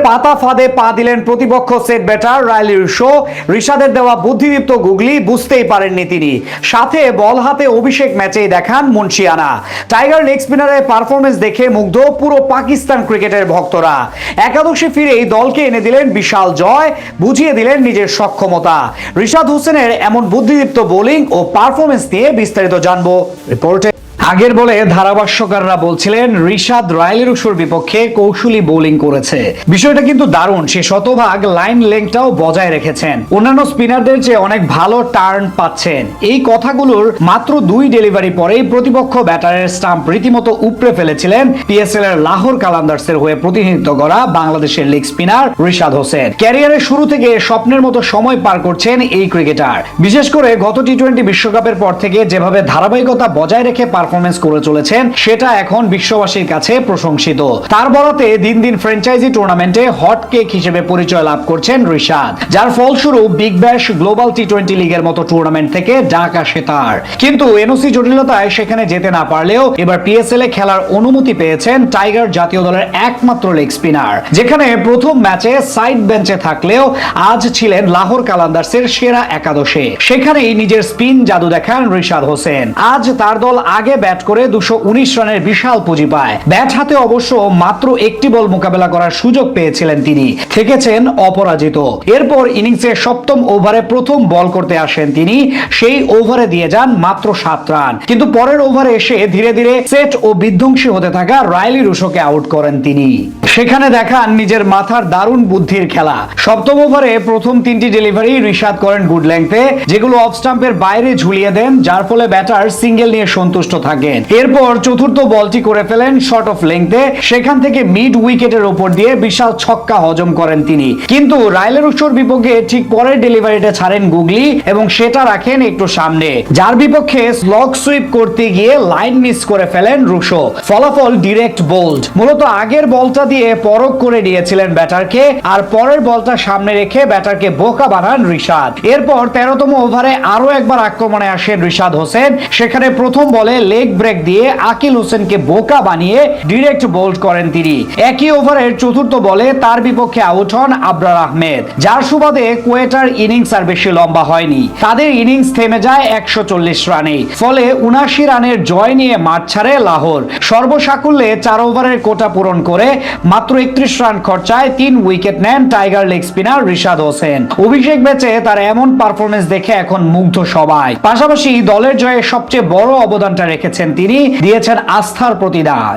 পাতা ফাঁদে পা দিলেন প্রতিপক্ষ সেট ব্যাটার রাইলি রুশো। ঋষাদের দেওয়া বুদ্ধিদীপ্ত গুগলি বুঝতেই পারেননি তিনি। সাথে বল হাতে অভিষেক ম্যাচেই দেখান মুন্সিয়ানা। টাইগার লেগ স্পিনারের পারফরমেন্স দেখে মুগ্ধ পুরো পাকিস্তান ক্রিকেটের ভক্তরা। একাদশে ফিরেই দলকে এনে দিলেন বিশাল জয়, বুঝিয়ে দিলেন নিজের সক্ষমতা। রিশাদ হোসেনের এমন বুদ্ধিদীপ্ত বোলিং ও পারফরমেন্স নিয়ে বিস্তারিত জানবো রিপোর্টে। আগের বলে ধারাভাষ্যকাররা বলছিলেন রিশাদ রাইলি রুশোর বিপক্ষে কৌশলী বোলিং করেছে। বিষয়টা কিন্তু দারুণ, সে শতভাগ লাইন লেংথটাও বজায় রেখেছেন, অন্যান্য স্পিনারদের চেয়ে অনেক ভালো টার্ন পাচ্ছেন। এই কথাগুলোর মাত্র 2 ডেলিভারি পরেই প্রতিপক্ষ ব্যাটারের স্টাম্প রীতিমতো উপড়ে ফেলেছিলেন পিএসএল এর লাহোর কালান্দার্সের হয়ে প্রতিনিধিত্ব করা বাংলাদেশের লেগ স্পিনার রিশাদ হোসেন। ক্যারিয়ারের শুরু থেকে স্বপ্নের মতো সময় পার করছেন এই ক্রিকেটার। বিশেষ করে গত টি-20 বিশ্বকাপের পর থেকে যেভাবে ধারাবাহিকতা বজায় রেখে পারফরমেন্স করে চলেছেন সেটা এখন বিশ্ববাসীর কাছে প্রশংসিত। তার বরাতে দিন দিন ফ্র্যাঞ্চাইজি টুর্নামেন্টে হট কেক হিসেবে পরিচয় লাভ করছেন রিশাদ, যার ফলস্বরূপ বিগ ব্যাশ গ্লোবাল টি-20 লিগের মতো টুর্নামেন্ট থেকে ডাক আসে তার। কিন্তু এনওসি জটিলতায় সেখানে যেতে না পারলেও এবার পিএসএল এ খেলার অনুমতি পেয়েছেন টাইগার জাতীয় দলের একমাত্র লেগ স্পিনার। যেখানে প্রথম ম্যাচে সাইড বেঞ্চে থাকলেও আজ ছিলেন লাহোর কালান্দার্সের সেরা একাদশে। সেখানেই নিজের স্পিন জাদু দেখান রিশাদ হোসেন। আজ তার দল আগে ব্যাট করে 219 রানের বিশাল পুঁজি পায়। ব্যাট হাতে অবশ্য মাত্র একটি বল মোকাবেলা করার সুযোগ পেয়েছিলেন তিনি, থেকেছেন অপরাজিত। এরপর ইনিংসের 7ম ওভারে প্রথম বল করতে আসেন তিনি, সেই ওভারে দিয়ে যান মাত্র 7 রান। কিন্তু পরের ওভারে এসে ধীরে ধীরে সেট ও বিধ্বংসী হতে থাকা রাইলি রুশোকে আউট করেন তিনি। সেখানে দেখান নিজের মাথার দারুণ বুদ্ধির খেলা। 7ম ওভারে প্রথম 3টি ডেলিভারি রিশাদ করেন গুড লেংথে, যেগুলো অফ স্টাম্পের বাইরে ঝুলিয়ে দেন, যার ফলে ব্যাটার সিঙ্গেল নিয়ে সন্তুষ্ট থাকেন। এরপর চতুর্থ বলটি করে ফেলেন শর্ট অফ লেংথে, সেখান থেকে মিড উইকেটের উপর দিয়ে বিশাল ছক্কা হজম করেন তিনি। কিন্তু রাইলি রুশোর বিপক্ষে ঠিক পরের ডেলিভারিটা ছাড়েন গুগলি এবং সেটা রাখেন একটু সামনে, যার বিপক্ষে স্লগ সুইপ করতে গিয়ে লাইন মিস করে ফেলেন রুশো। ফলাফল ডিরেক্ট বোল্ড। মূলত আগের বলটা দিয়ে পরখ করে নিয়েছিলেন ব্যাটারকে, আর পরের বলটা সামনে রেখে ব্যাটারকে বোকা বানান রিশাদ। এরপর 13তম ওভারে আরো একবার আক্রমণে আসেন রিশাদ হোসেন। সেখানে প্রথম বলে লেগ ব্রেক দিয়ে আকিল হোসেনকে বোকা বানিয়ে ডিরেক্ট বোল্ড করেন তিনি। একই ওভারের চতুর্থ বলে তার বিপক্ষে আউট হন আবরার আহমেদ, যার সুবাদে কোয়েটার ইনিংস আর বেশি লম্বা হয়নি। তাদের ইনিংস থেমে যায় 140 রানে। ফলে 79 রানের জয় নিয়ে মাঠ ছাড়ে লাহোর। সর্বসাকুল্যে 4 ওভারের কোটা পূরণ করে মাত্র 31 রান খরচায় 3 উইকেট নেন tiger leg spinner Rishad Hossain. অভিষেক ম্যাচে তার এমন পারফরমেন্স দেখে এখন মুগ্ধ সবাই। পাশাপাশি দলের জয়ে সবচেয়ে বড় অবদানটা রেখেছেন তিনি, দিয়েছেন আস্থার প্রতিদান।